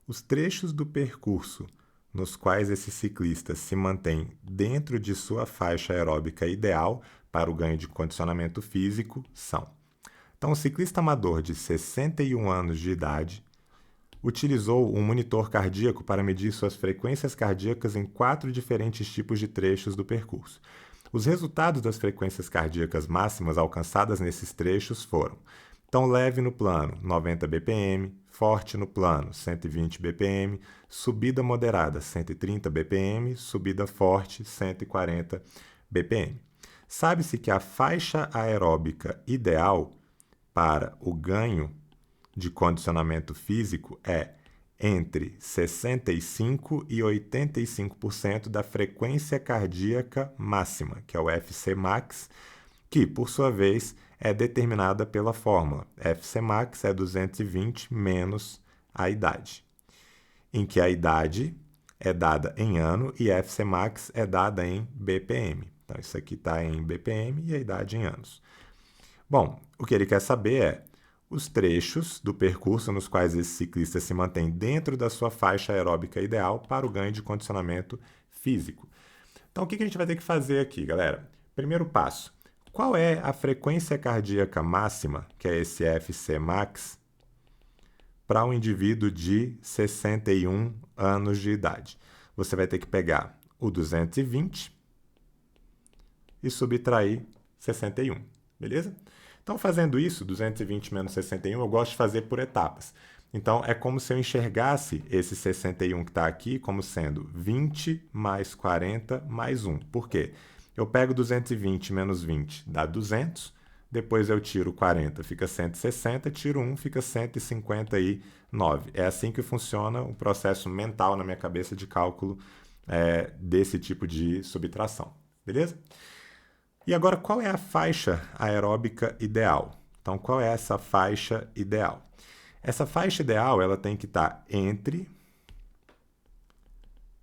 Os trechos do percurso nos quais esse ciclista se mantém dentro de sua faixa aeróbica ideal para o ganho de condicionamento físico são: então, o ciclista amador de 61 anos de idade utilizou um monitor cardíaco para medir suas frequências cardíacas em 4 diferentes tipos de trechos do percurso. Os resultados das frequências cardíacas máximas alcançadas nesses trechos foram: então, leve no plano, 90 bpm, forte no plano, 120 bpm, subida moderada, 130 bpm, subida forte, 140 bpm. Sabe-se que a faixa aeróbica ideal para o ganho de condicionamento físico é entre 65% e 85% da frequência cardíaca máxima, que é o FC-max, que, por sua vez, é determinada pela fórmula. FC-max é 220 menos a idade, em que a idade é dada em ano e FC-max é dada em BPM. Então, isso aqui está em BPM e a idade em anos. Bom, o que ele quer saber é os trechos do percurso nos quais esse ciclista se mantém dentro da sua faixa aeróbica ideal para o ganho de condicionamento físico. Então, o que a gente vai ter que fazer aqui, galera? Primeiro passo: qual é a frequência cardíaca máxima, que é esse FC max, para um indivíduo de 61 anos de idade? Você vai ter que pegar o 220 e subtrair 61, beleza? Então, fazendo isso, 220 menos 61, eu gosto de fazer por etapas. Então, é como se eu enxergasse esse 61 que está aqui como sendo 20 mais 40 mais 1. Por quê? Eu pego 220 menos 20, dá 200. Depois eu tiro 40, fica 160. Tiro 1, fica 159. É assim que funciona o processo mental na minha cabeça de cálculo desse tipo de subtração. Beleza? E agora, qual é a faixa aeróbica ideal? Então, qual é essa faixa ideal? Essa faixa ideal ela tem que estar entre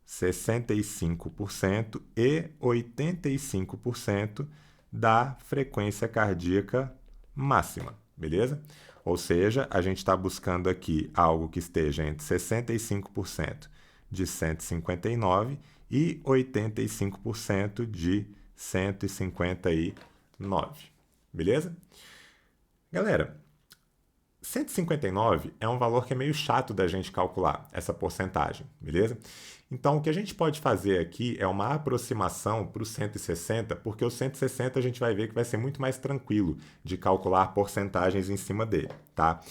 65% e 85% da frequência cardíaca máxima, beleza? Ou seja, a gente está buscando aqui algo que esteja entre 65% de 159 e 85% de 159, beleza? Galera, 159 é um valor que é meio chato da gente calcular, essa porcentagem, beleza? Então, o que a gente pode fazer aqui é uma aproximação para o 160, porque o 160 a gente vai ver que vai ser muito mais tranquilo de calcular porcentagens em cima dele, tá?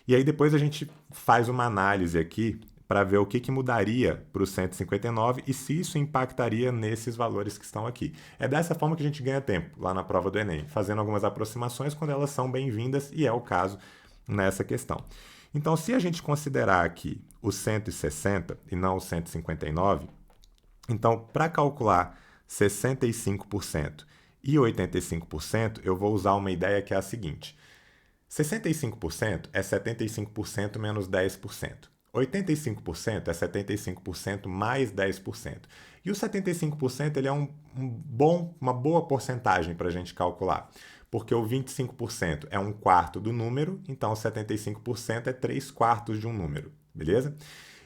E aí depois a gente faz uma análise aqui para ver o que mudaria para o 159 e se isso impactaria nesses valores que estão aqui. É dessa forma que a gente ganha tempo lá na prova do Enem, fazendo algumas aproximações quando elas são bem-vindas, e é o caso nessa questão. Então, se a gente considerar aqui o 160 e não o 159, então, para calcular 65% e 85%, eu vou usar uma ideia que é a seguinte: 65% é 75% menos 10%. 85% é 75% mais 10%. E o 75% ele é uma boa porcentagem para a gente calcular, porque o 25% é 1/4 do número, então 75% é 3/4 de um número, beleza?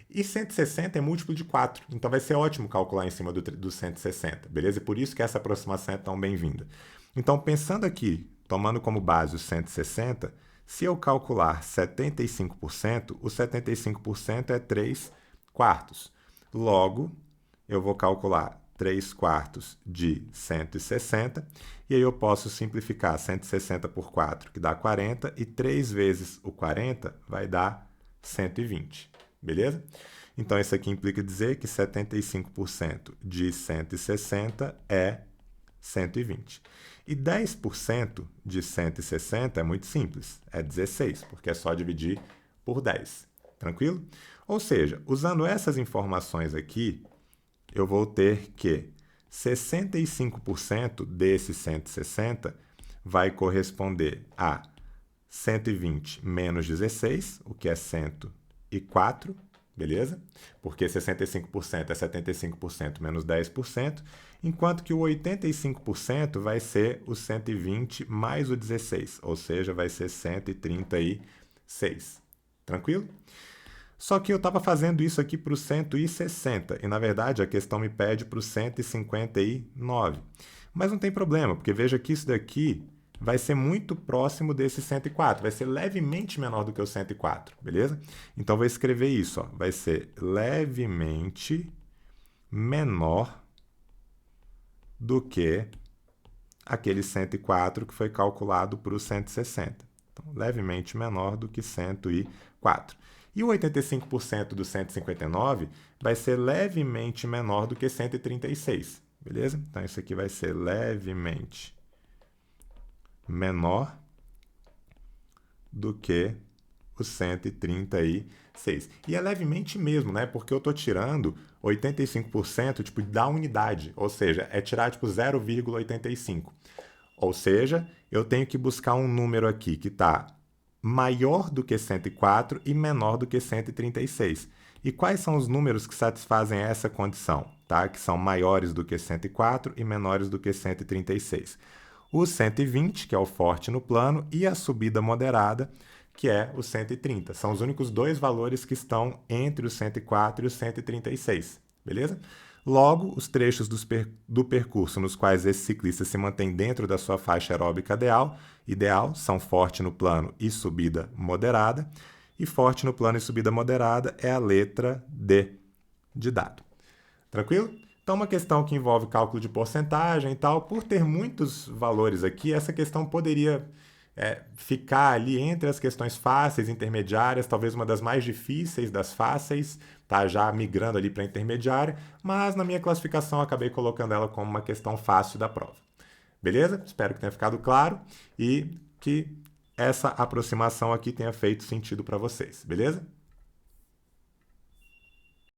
E 160 é múltiplo de 4, então vai ser ótimo calcular em cima do 160, beleza? E por isso que essa aproximação é tão bem-vinda. Então, pensando aqui, tomando como base o 160, se eu calcular 75%, o 75% é 3/4. Logo, eu vou calcular 3/4 de 160, e aí eu posso simplificar 160 por 4, que dá 40, e 3 vezes o 40 vai dar 120, beleza? Então, isso aqui implica dizer que 75% de 160 é 120. E 10% de 160 é muito simples, é 16, porque é só dividir por 10. Tranquilo? Ou seja, usando essas informações aqui, eu vou ter que 65% desse 160 vai corresponder a 120 menos 16, o que é 104, beleza? Porque 65% é 75% menos 10%, enquanto que o 85% vai ser o 120 mais o 16, ou seja, vai ser 136. Tranquilo? Só que eu estava fazendo isso aqui para o 160 e, na verdade, a questão me pede para o 159. Mas não tem problema, porque veja que isso daqui vai ser muito próximo desse 104, vai ser levemente menor do que o 104, beleza? Então, vou escrever isso, ó, vai ser levemente menor do que aquele 104 que foi calculado para o 160. Então, levemente menor do que 104. E o 85% do 159 vai ser levemente menor do que 136, beleza? Então, isso aqui vai ser levemente menor do que o 136. E é levemente mesmo, né? Porque eu estou tirando 85% tipo, da unidade, ou seja, é tirar tipo 0,85. Ou seja, eu tenho que buscar um número aqui que está maior do que 104 e menor do que 136. E quais são os números que satisfazem essa condição? Tá? Que são maiores do que 104 e menores do que 136. O 120, que é o forte no plano, e a subida moderada, que é o 130. São os únicos dois valores que estão entre o 104 e o 136, beleza? Logo, os trechos do percurso nos quais esse ciclista se mantém dentro da sua faixa aeróbica ideal são forte no plano e subida moderada, e forte no plano e subida moderada é a letra D de dado. Tranquilo? Então, uma questão que envolve cálculo de porcentagem e tal, por ter muitos valores aqui, essa questão poderia ficar ali entre as questões fáceis, intermediárias, talvez uma das mais difíceis das fáceis, tá? Já migrando ali para intermediária, mas na minha classificação acabei colocando ela como uma questão fácil da prova. Beleza? Espero que tenha ficado claro e que essa aproximação aqui tenha feito sentido para vocês, beleza?